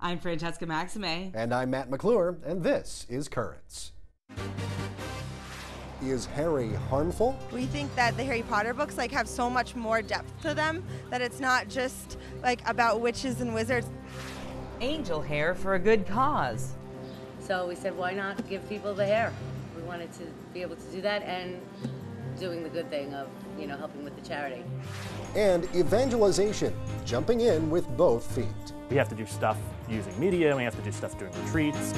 I'm Francesca Maxime. And I'm Matt McClure, and this is Currents. Is Harry harmful? We think that the Harry Potter books have so much more depth to them, that it's not just about witches and wizards. Angel hair for a good cause. So we said, why not give people the hair? We wanted to be able to do that and doing the good thing of, helping with the charity. And evangelization, jumping in with both feet. We have to do stuff using media, we have to do stuff during retreats.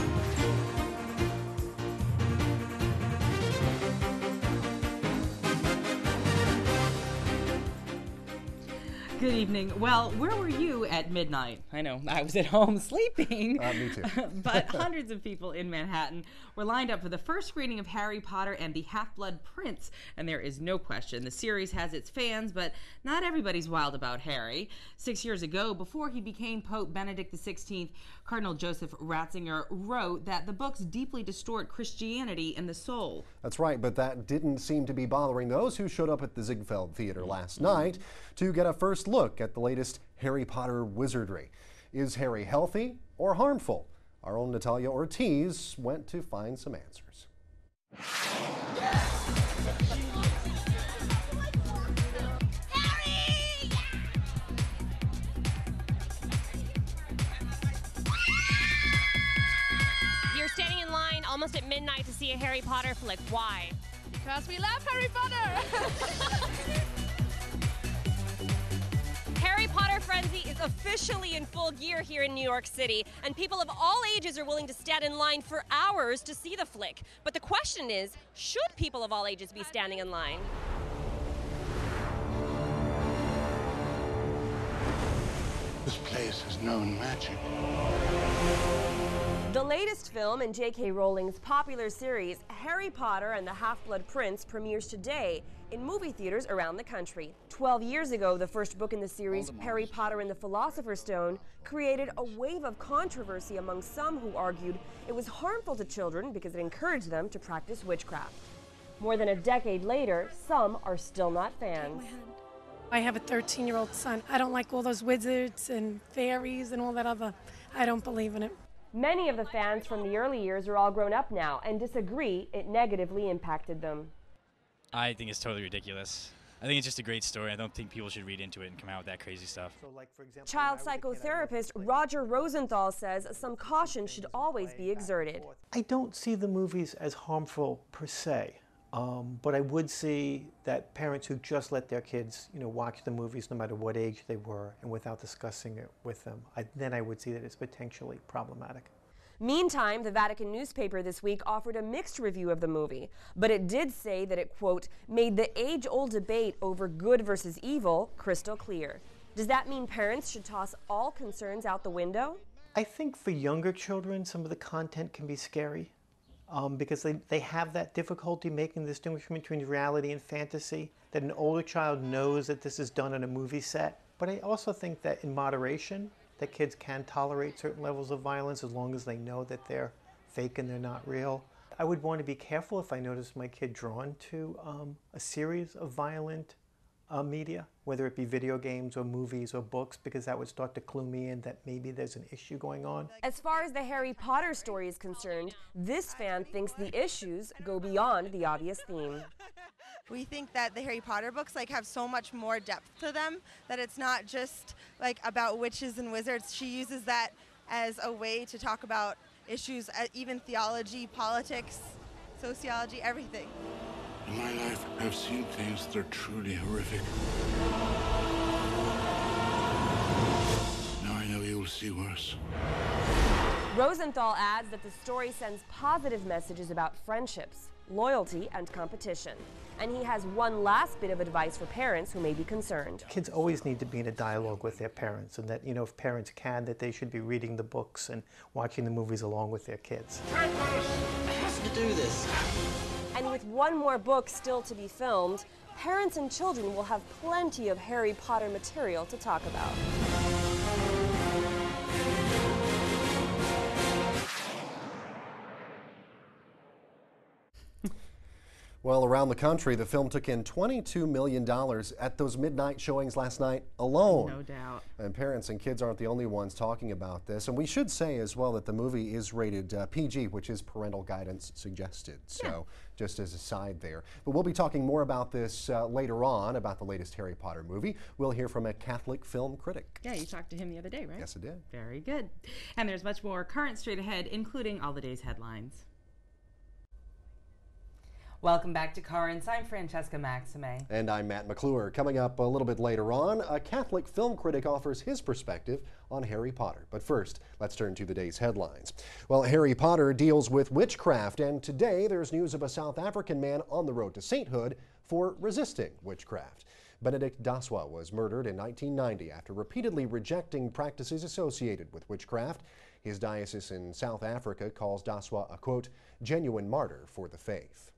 Good evening. Well, where were you at midnight? I know, I was at home sleeping. Me too. But hundreds of people in Manhattan were lined up for the first screening of Harry Potter and the Half-Blood Prince. And there is no question, the series has its fans, but not everybody's wild about Harry. 6 years ago, before he became Pope Benedict XVI, Cardinal Joseph Ratzinger wrote that the books deeply distort Christianity and the soul. That's right, but that didn't seem to be bothering those who showed up at the Ziegfeld Theater last night to get a first look at the latest Harry Potter wizardry. Is Harry healthy or harmful? Our own Natalia Ortiz went to find some answers. You're standing in line almost at midnight to see a Harry Potter flick. Why? Because we love Harry Potter! Harry Potter frenzy is officially in full gear here in New York City, and people of all ages are willing to stand in line for hours to see the flick. But the question is, should people of all ages be standing in line? This place has known magic. The latest film in J.K. Rowling's popular series, Harry Potter and the Half-Blood Prince, premieres today in movie theaters around the country. 12 years ago, the first book in the series, Harry Potter and the Philosopher's Stone, created a wave of controversy among some who argued it was harmful to children because it encouraged them to practice witchcraft. More than a decade later, some are still not fans. I have a 13-year-old son. I don't like all those wizards and fairies and all that other. I don't believe in it. Many of the fans from the early years are all grown up now and disagree it negatively impacted them. I think it's totally ridiculous. I think it's just a great story. I don't think people should read into it and come out with that crazy stuff. Child psychotherapist Roger Rosenthal says some caution should always be exerted. I don't see the movies as harmful per se, but I would see that parents who just let their kids, watch the movies no matter what age they were and without discussing it with them, then I would see that it's potentially problematic. Meantime, the Vatican newspaper this week offered a mixed review of the movie, but it did say that it, quote, made the age-old debate over good versus evil crystal clear. Does that mean parents should toss all concerns out the window? I think for younger children, some of the content can be scary because they have that difficulty making the distinction between reality and fantasy, that an older child knows that this is done on a movie set. But I also think that in moderation, that kids can tolerate certain levels of violence as long as they know that they're fake and they're not real. I would want to be careful if I notice my kid drawn to a series of violent media, whether it be video games or movies or books, because that would start to clue me in that maybe there's an issue going on. As far as the Harry Potter story is concerned, this fan thinks the issues go beyond the obvious theme. We think that the Harry Potter books have so much more depth to them, that it's not just about witches and wizards. She uses that as a way to talk about issues, even theology, politics, sociology, everything. In my life, I've seen things that are truly horrific. Now I know you will see worse. Rosenthal adds that the story sends positive messages about friendships, loyalty, and competition. And he has one last bit of advice for parents who may be concerned. Kids always need to be in a dialogue with their parents, and that, if parents can, that they should be reading the books and watching the movies along with their kids. I have to do this. And with one more book still to be filmed, parents and children will have plenty of Harry Potter material to talk about. Well, around the country, the film took in $22 million at those midnight showings last night alone. No doubt. And parents and kids aren't the only ones talking about this. And we should say as well that the movie is rated PG, which is parental guidance suggested. So just as a side there. But we'll be talking more about this later on, about the latest Harry Potter movie. We'll hear from a Catholic film critic. Yeah, you talked to him the other day, right? Yes, I did. Very good. And there's much more current straight ahead, including all the day's headlines. Welcome back to Currents. I'm Francesca Maxime. And I'm Matt McClure. Coming up a little bit later on, a Catholic film critic offers his perspective on Harry Potter. But first, let's turn to the day's headlines. Well, Harry Potter deals with witchcraft, and today there's news of a South African man on the road to sainthood for resisting witchcraft. Benedict Daswa was murdered in 1990 after repeatedly rejecting practices associated with witchcraft. His diocese in South Africa calls Daswa a, quote, genuine martyr for the faith.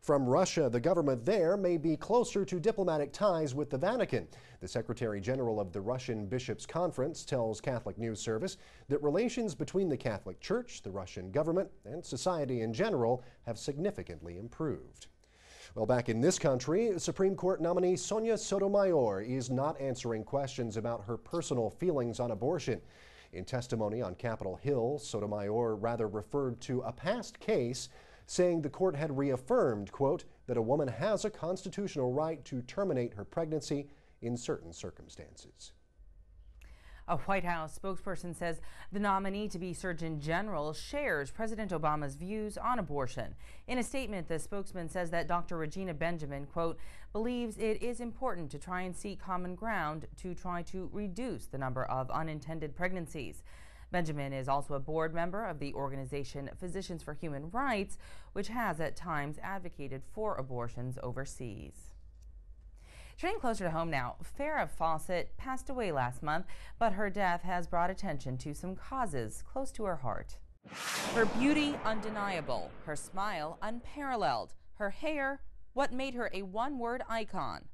From Russia, the government there may be closer to diplomatic ties with the Vatican. The Secretary General of the Russian Bishops' Conference tells Catholic News Service that relations between the Catholic Church, the Russian government, and society in general have significantly improved. Well, back in this country, Supreme Court nominee Sonia Sotomayor is not answering questions about her personal feelings on abortion. In testimony on Capitol Hill, Sotomayor rather referred to a past case, saying the court had reaffirmed, quote, that a woman has a constitutional right to terminate her pregnancy in certain circumstances. A White House spokesperson says the nominee to be Surgeon General shares President Obama's views on abortion. In a statement, the spokesman says that Dr. Regina Benjamin, quote, believes it is important to try and seek common ground to try to reduce the number of unintended pregnancies. Benjamin is also a board member of the organization Physicians for Human Rights, which has at times advocated for abortions overseas. Turning closer to home now, Farrah Fawcett passed away last month, but her death has brought attention to some causes close to her heart. Her beauty undeniable, her smile unparalleled, her hair what made her a one-word icon,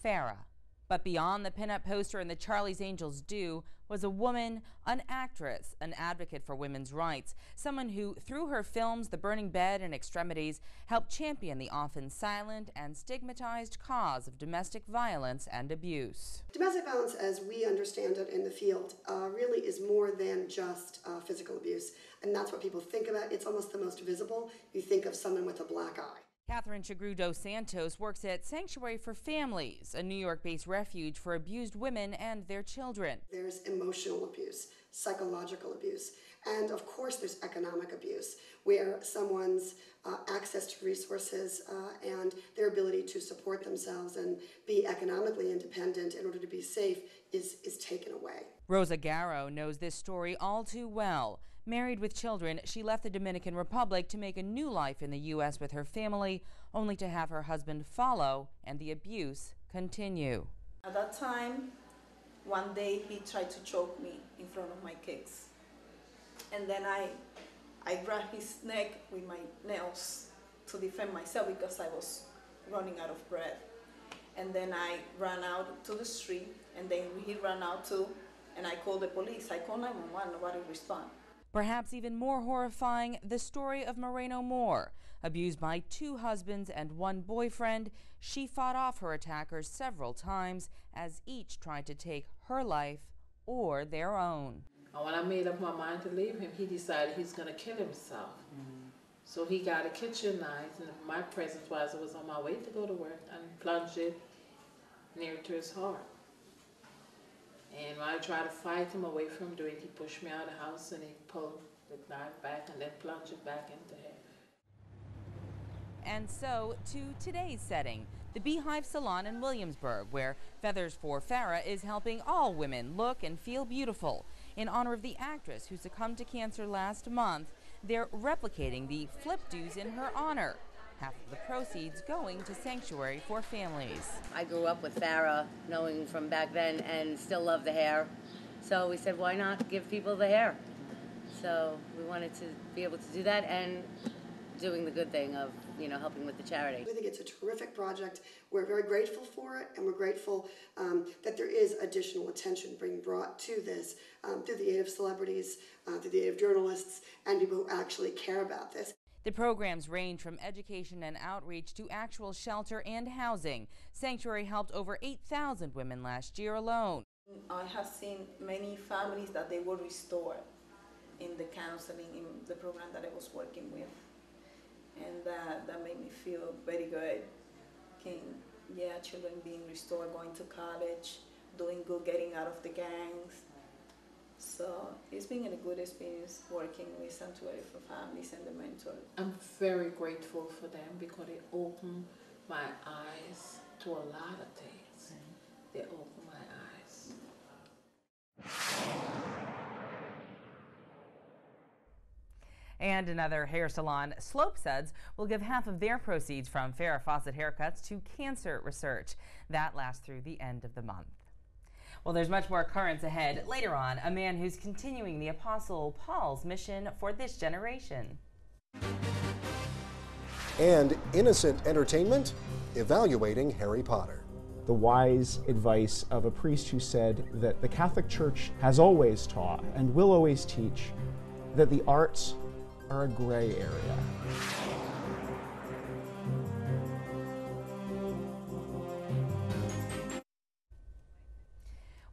Farrah. But beyond the pinup poster and the Charlie's Angels do was a woman, an actress, an advocate for women's rights, someone who, through her films The Burning Bed and Extremities, helped champion the often silent and stigmatized cause of domestic violence and abuse. Domestic violence, as we understand it in the field, really is more than just physical abuse, and that's what people think about. It's almost the most visible. You think of someone with a black eye. Catherine Chagru dos Santos works at Sanctuary for Families, a New York-based refuge for abused women and their children. There's emotional abuse, psychological abuse, and of course there's economic abuse, where someone's access to resources and their ability to support themselves and be economically independent in order to be safe is taken away. Rosa Garro knows this story all too well. Married with children, she left the Dominican Republic to make a new life in the U.S. with her family, only to have her husband follow and the abuse continue. At that time, one day he tried to choke me in front of my kids. And then I grabbed his neck with my nails to defend myself because I was running out of breath. And then I ran out to the street, and then he ran out too, and I called the police. I called 911, nobody responded. Perhaps even more horrifying, the story of Moreno Moore. Abused by 2 husbands and 1 boyfriend, she fought off her attackers several times as each tried to take her life or their own. When I made up my mind to leave him, he decided he's going to kill himself. So he got a kitchen knife, and my presence was I was on my way to go to work and plunged it near to his heart. And when I tried to fight him away from doing it, he pushed me out of the house and he pulled the knife back and then plunged it back into him. And so to today's setting, the Beehive Salon in Williamsburg, where Feathers for Farrah is helping all women look and feel beautiful. In honor of the actress who succumbed to cancer last month, they're replicating the flip do's in her honor. Half of the proceeds going to Sanctuary for Families. I grew up with Farrah, knowing from back then, and still love the hair. So we said, why not give people the hair? So we wanted to be able to do that and doing the good thing of, helping with the charity. I think it's a terrific project. We're very grateful for it, and we're grateful that there is additional attention being brought to this through the aid of celebrities, through the aid of journalists, and people who actually care about this. The programs range from education and outreach to actual shelter and housing. Sanctuary helped over 8,000 women last year alone. I have seen many families that they were restored in the counseling, in the program that I was working with. And that made me feel very good. Children being restored, going to college, doing good, getting out of the gangs. So it's been a good experience working with Sanctuary for Families and the mentor. I'm very grateful for them because they opened my eyes to a lot of things. They opened my eyes. And another hair salon, Slope Suds, will give half of their proceeds from Farrah Fawcett haircuts to cancer research. That lasts through the end of the month. Well, there's much more currents ahead. Later on, a man who's continuing the Apostle Paul's mission for this generation. And innocent entertainment, evaluating Harry Potter. The wise advice of a priest who said that the Catholic Church has always taught and will always teach that the arts are a gray area.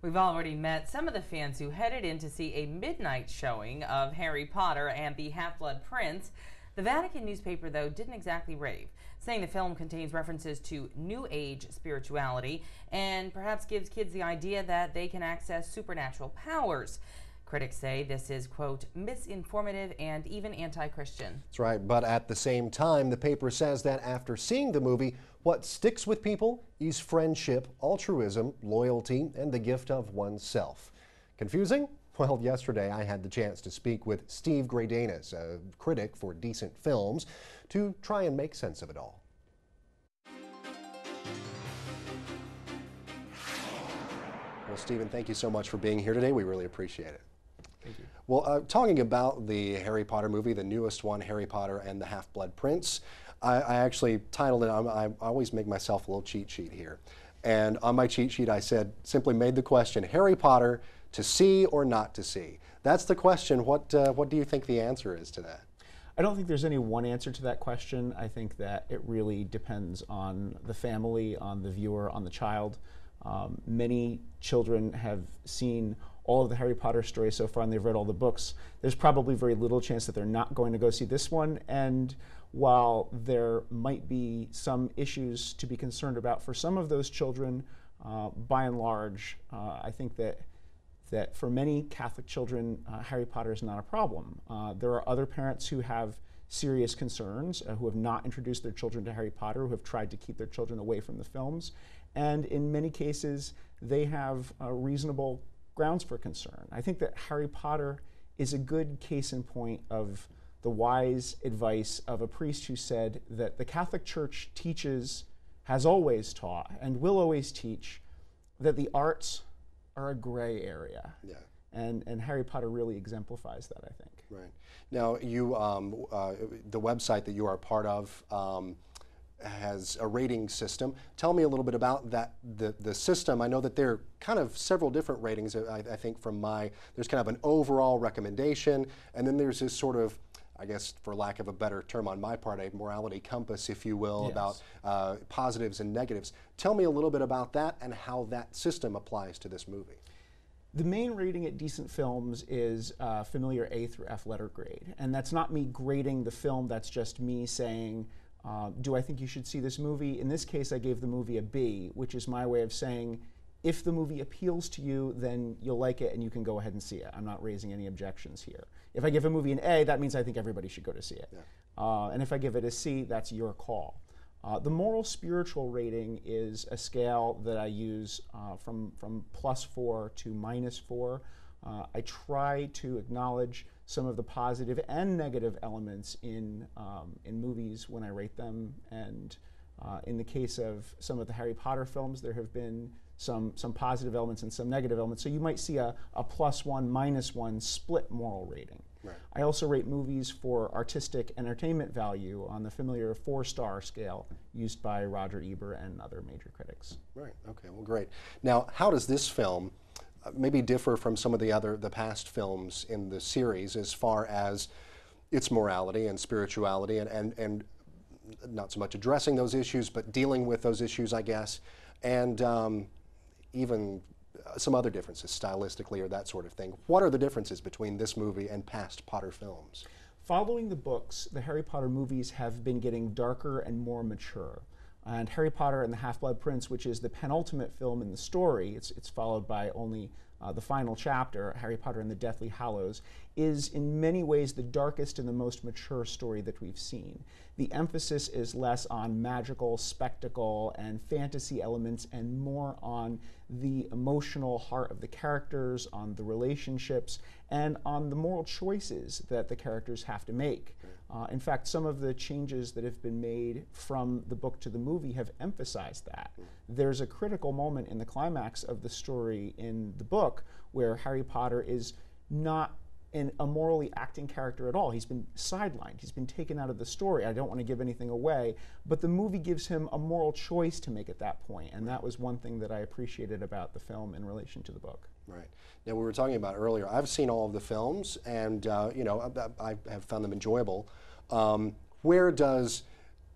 We've already met some of the fans who headed in to see a midnight showing of Harry Potter and the Half-Blood Prince. The Vatican newspaper, though, didn't exactly rave, saying the film contains references to New Age spirituality and perhaps gives kids the idea that they can access supernatural powers. Critics say this is, quote, misinformative and even anti-Christian. That's right, but at the same time, the paper says that after seeing the movie, what sticks with people is friendship, altruism, loyalty, and the gift of oneself. Confusing? Well, yesterday I had the chance to speak with Steve Gradanis, a critic for Decent Films, to try and make sense of it all. Well, Stephen, thank you so much for being here today. We really appreciate it. Thank you. Well, talking about the Harry Potter movie, the newest one, Harry Potter and the Half-Blood Prince, I actually titled it, I always make myself a little cheat sheet here. And on my cheat sheet I said, simply made the question, Harry Potter, to see or not to see? That's the question. What do you think the answer is to that? I don't think there's any one answer to that question. I think that it really depends on the family, on the viewer, on the child. Many children have seen all of the Harry Potter stories so far and they've read all the books. There's probably very little chance that they're not going to go see this one. And while there might be some issues to be concerned about for some of those children, by and large, I think that for many Catholic children, Harry Potter is not a problem. There are other parents who have serious concerns, who have not introduced their children to Harry Potter, who have tried to keep their children away from the films. And in many cases, they have reasonable grounds for concern. I think that Harry Potter is a good case in point of the wise advice of a priest who said that the Catholic Church teaches, has always taught, and will always teach that the arts are a gray area. Yeah. And Harry Potter really exemplifies that, I think. Right. Now, you, the website that you are part of has a rating system. Tell me a little bit about that, the system. I know that there are kind of several different ratings, I think there's kind of an overall recommendation, and then there's this sort of, I guess for lack of a better term on my part, a morality compass, if you will, Yes. about positives and negatives. Tell me a little bit about that and how that system applies to this movie. The main rating at Decent Films is familiar A through F letter grade. And that's not me grading the film, that's just me saying, do I think you should see this movie? In this case, I gave the movie a B, which is my way of saying, if the movie appeals to you, then you'll like it and you can go ahead and see it. I'm not raising any objections here. If I give a movie an A, that means I think everybody should go to see it. Yeah. And if I give it a C, that's your call. The moral spiritual rating is a scale that I use from +4 to -4. I try to acknowledge some of the positive and negative elements in movies when I rate them. And in the case of some of the Harry Potter films, there have been some positive elements and some negative elements. So you might see a +1, -1 split moral rating. Right. I also rate movies for artistic entertainment value on the familiar 4-star scale used by Roger Ebert and other major critics. Right, okay, well great. Now, how does this film maybe differ from some of the past films in the series as far as its morality and spirituality, and not so much addressing those issues, but dealing with those issues, I guess, and even some other differences stylistically or that sort of thing. What are the differences between this movie and past Potter films? Following the books, the Harry Potter movies have been getting darker and more mature. And Harry Potter and the Half-Blood Prince, which is the penultimate film in the story, it's followed by only the final chapter, Harry Potter and the Deathly Hallows, is in many ways the darkest and the most mature story that we've seen. The emphasis is less on magical spectacle and fantasy elements and more on the emotional heart of the characters, on the relationships, and on the moral choices that the characters have to make. In fact, some of the changes that have been made from the book to the movie have emphasized that. There's a critical moment in the climax of the story in the book where Harry Potter is not a morally acting character at all. He's been sidelined. He's been taken out of the story. I don't want to give anything away, but the movie gives him a moral choice to make at that point, and that was one thing that I appreciated about the film in relation to the book. Right. Now, we were talking about earlier, I've seen all of the films, and you know, I have found them enjoyable. Where does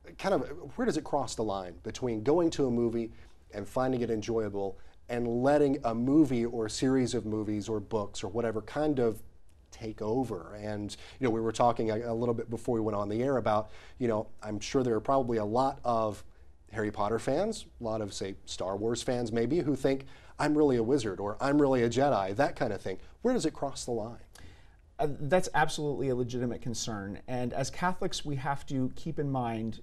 it cross the line between going to a movie and finding it enjoyable and letting a movie or series of movies or books or whatever kind of take over? And you know, we were talking a little bit before we went on the air about, you know, I'm sure there are probably a lot of Harry Potter fans, a lot of, say, Star Wars fans maybe, who think I'm really a wizard or I'm really a Jedi, that kind of thing. Where does it cross the line? That's absolutely a legitimate concern, and as Catholics we have to keep in mind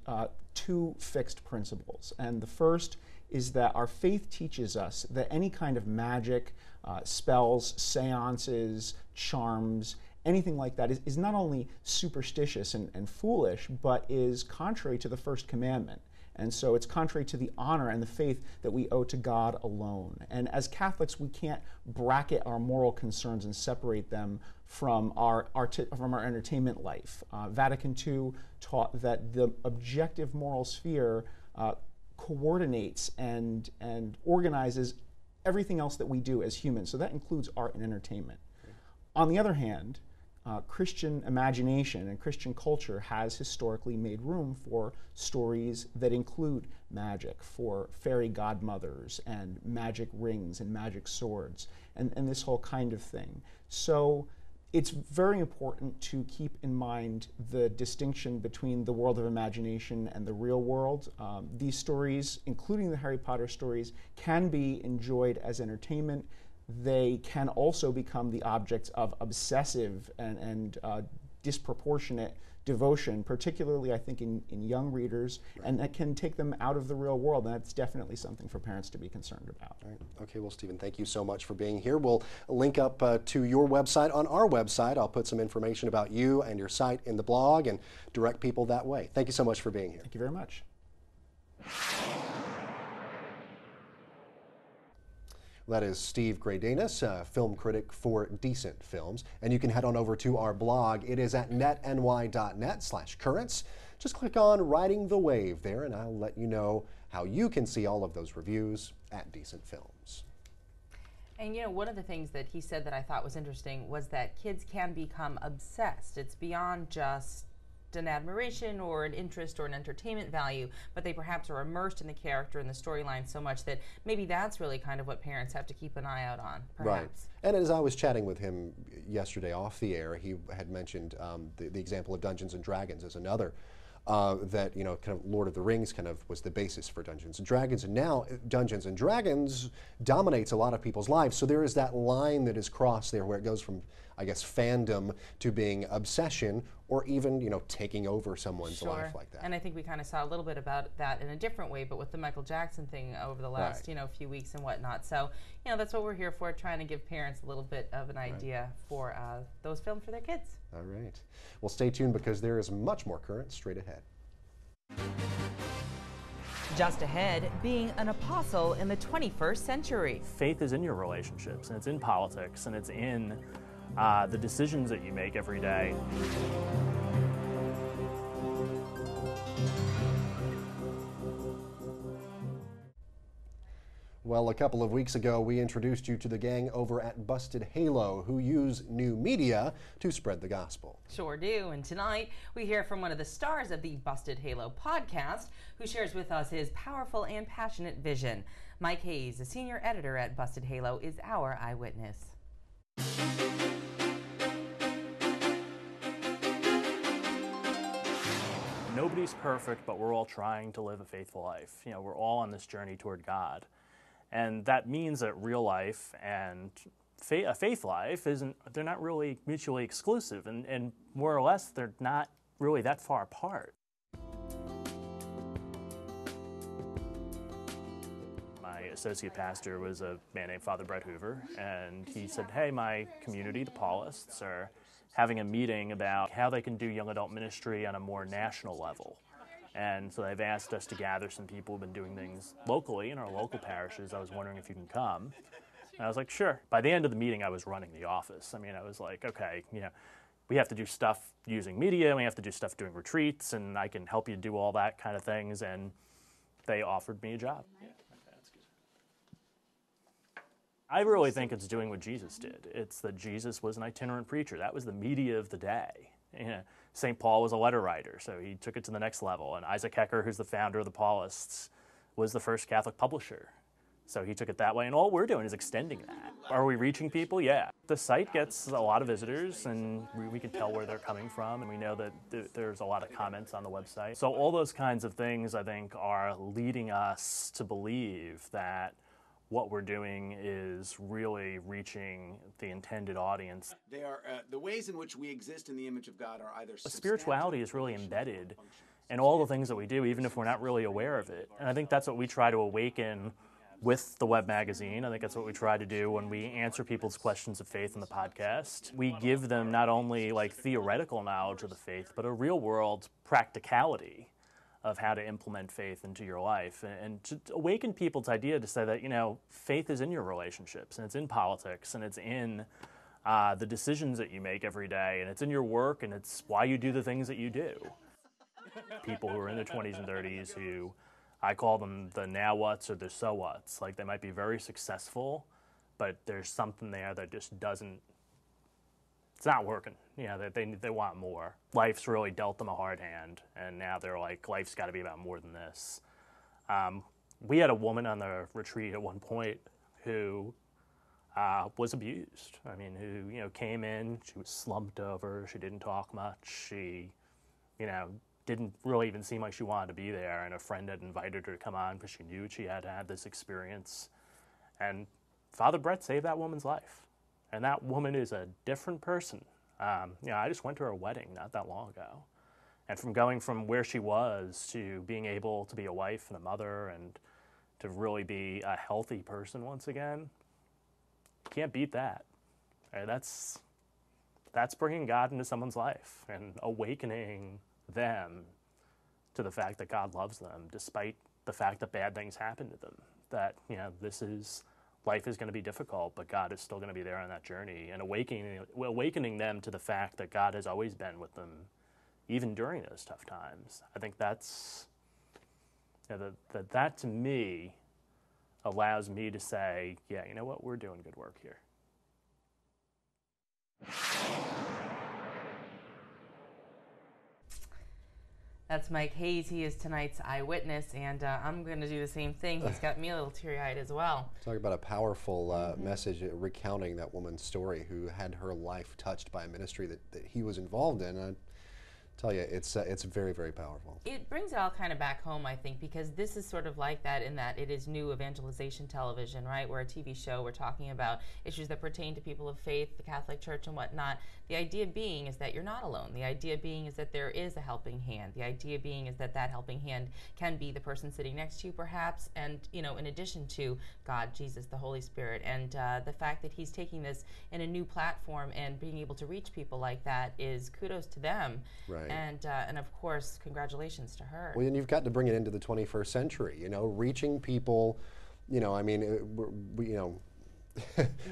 two fixed principles. And the first is that our faith teaches us that any kind of magic, spells, seances, charms, anything like that is not only superstitious and foolish, but is contrary to the first commandment. And so it's contrary to the honor and the faith that we owe to God alone. And as Catholics, we can't bracket our moral concerns and separate them from our entertainment life. Vatican II taught that the objective moral sphere coordinates and organizes everything else that we do as humans. So that includes art and entertainment. On the other hand, Christian imagination and Christian culture has historically made room for stories that include magic, for fairy godmothers and magic rings and magic swords and this whole kind of thing. So it's very important to keep in mind the distinction between the world of imagination and the real world. These stories, including the Harry Potter stories, can be enjoyed as entertainment. They can also become the objects of obsessive and disproportionate devotion, particularly I think in young readers, and that can take them out of the real world, and that's definitely something for parents to be concerned about. All right. Okay, well, Stephen, thank you so much for being here. We'll link up to your website on our website. I'll put some information about you and your site in the blog and direct people that way. Thank you so much for being here. Thank you very much. That is Steve Gradanis, a film critic for Decent Films. And you can head on over to our blog. It is at netny.net/currents. Just click on Riding the Wave there, and I'll let you know how you can see all of those reviews at Decent Films. And you know, one of the things that he said that I thought was interesting was that kids can become obsessed. It's beyond just an admiration or an interest or an entertainment value, but they perhaps are immersed in the character and the storyline so much that maybe that's really kind of what parents have to keep an eye out on, perhaps. Right. And as I was chatting with him yesterday off the air, he had mentioned the example of Dungeons and Dragons as another that, you know, kind of Lord of the Rings kind of was the basis for Dungeons and Dragons, and now Dungeons and Dragons dominates a lot of people's lives. So there is that line that is crossed there where it goes from, I guess, fandom to being obsession, or even, you know, taking over someone's life like that. And I think we kind of saw a little bit about that in a different way, but with the Michael Jackson thing over the last, you know, few weeks and whatnot. So, you know, that's what we're here for, trying to give parents a little bit of an idea for those films for their kids. All right. Well, stay tuned because there is much more current straight ahead. Just ahead, being an apostle in the 21st century. Faith is in your relationships, and it's in politics, and it's in the decisions that you make every day. Well, a couple of weeks ago, we introduced you to the gang over at Busted Halo, who use new media to spread the gospel. Sure do. And tonight, we hear from one of the stars of the Busted Halo podcast, who shares with us his powerful and passionate vision. Mike Hayes, a senior editor at Busted Halo, is our eyewitness. Nobody's perfect, but we're all trying to live a faithful life. You know, we're all on this journey toward God. And that means that real life and a faith life they're not really mutually exclusive, and more or less, they're not really that far apart. My associate pastor was a man named Father Brett Hoover, and he said, hey, my community, the Paulists, are having a meeting about how they can do young adult ministry on a more national level. And so they've asked us to gather some people who've been doing things locally in our local parishes. I was wondering if you can come. And I was like, sure. By the end of the meeting, I was running the office. I mean, I was like, okay, you know, we have to do stuff using media, we have to do stuff doing retreats, and I can help you do all that kind of things. And they offered me a job. Yeah, okay, that's good. I really think it's doing what Jesus did. It's that Jesus was an itinerant preacher. That was the media of the day. You know, St. Paul was a letter writer, so he took it to the next level. And Isaac Hecker, who's the founder of the Paulists, was the first Catholic publisher. So he took it that way, and all we're doing is extending that. Are we reaching people? Yeah. The site gets a lot of visitors, and we can tell where they're coming from, and we know that there's a lot of comments on the website. So all those kinds of things, I think, are leading us to believe that what we're doing is really reaching the intended audience. They are the ways in which we exist in the image of God are either spirituality is really embedded in all the things that we do, even if we're not really aware of it. And I think that's what we try to awaken with the web magazine. I think that's what we try to do when we answer people's questions of faith in the podcast. We give them not only like theoretical knowledge of the faith, but a real world practicality of how to implement faith into your life, and to awaken people's idea to say that, you know, faith is in your relationships, and it's in politics, and it's in the decisions that you make every day, and it's in your work, and it's why you do the things that you do. People who are in their 20s and 30s who, I call them the now whats or the so whats. Like, they might be very successful, but there's something there that just doesn't, it's not working. You know, they want more. Life's really dealt them a hard hand, and now they're like, life's got to be about more than this. We had a woman on the retreat at one point who was abused. I mean, who, you know, came in, she was slumped over, she didn't talk much, she, you know, didn't really even seem like she wanted to be there, and a friend had invited her to come on because she knew she had had this experience. And Father Brett saved that woman's life. And that woman is a different person. You know, I just went to her wedding not that long ago. And from going from where she was to being able to be a wife and a mother and to really be a healthy person once again, can't beat that. And that's bringing God into someone's life and awakening them to the fact that God loves them, despite the fact that bad things happen to them. That, you know, life is going to be difficult, but God is still going to be there on that journey, and awakening them to the fact that God has always been with them, even during those tough times. I think that's, you know, that to me allows me to say, yeah, you know what, we're doing good work here. That's Mike Hayes. He is tonight's eyewitness, and I'm going to do the same thing. He's got me a little teary-eyed as well. Talk about a powerful message recounting that woman's story who had her life touched by a ministry that he was involved in. I tell you, it's very, very powerful. It brings it all kind of back home, I think, because this is sort of like that in that it is new evangelization television, right? We're a TV show. We're talking about issues that pertain to people of faith, the Catholic Church and whatnot. The idea being is that you're not alone. The idea being is that there is a helping hand. The idea being is that that helping hand can be the person sitting next to you, perhaps, and, you know, in addition to God, Jesus, the Holy Spirit. And the fact that he's taking this in a new platform and being able to reach people like that is kudos to them. Right. And of course, congratulations to her. Well, and you've got to bring it into the 21st century, you know, reaching people, you know, I mean, you know,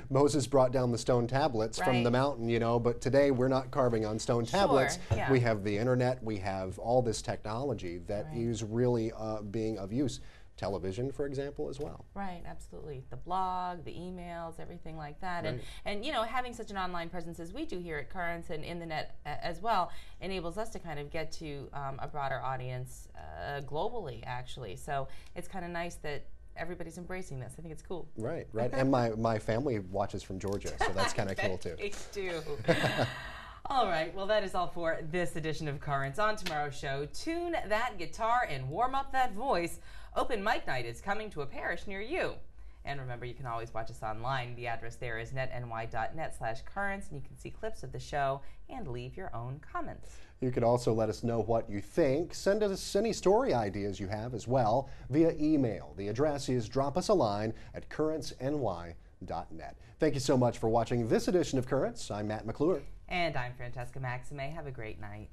Moses brought down the stone tablets from the mountain, you know, but today we're not carving on stone tablets. Yeah. We have the internet, we have all this technology that is really being of use. television, for example, as well. Right, absolutely. The blog, the emails, everything like that. Right. And you know, having such an online presence as we do here at Currents and in the net as well enables us to kind of get to a broader audience globally, actually. So it's kind of nice that everybody's embracing this. I think it's cool. Right, right. And my family watches from Georgia, so that's kind of cool too. They do. All right, well, that is all for this edition of Currents. On tomorrow's show, tune that guitar and warm up that voice. Open mic night is coming to a parish near you. And remember, you can always watch us online. The address there is netny.net/currents, and you can see clips of the show and leave your own comments. You could also let us know what you think. Send us any story ideas you have as well via email. The address is dropusaline@currentsny.net. Thank you so much for watching this edition of Currents. I'm Matt McClure. And I'm Francesca Maxime. Have a great night.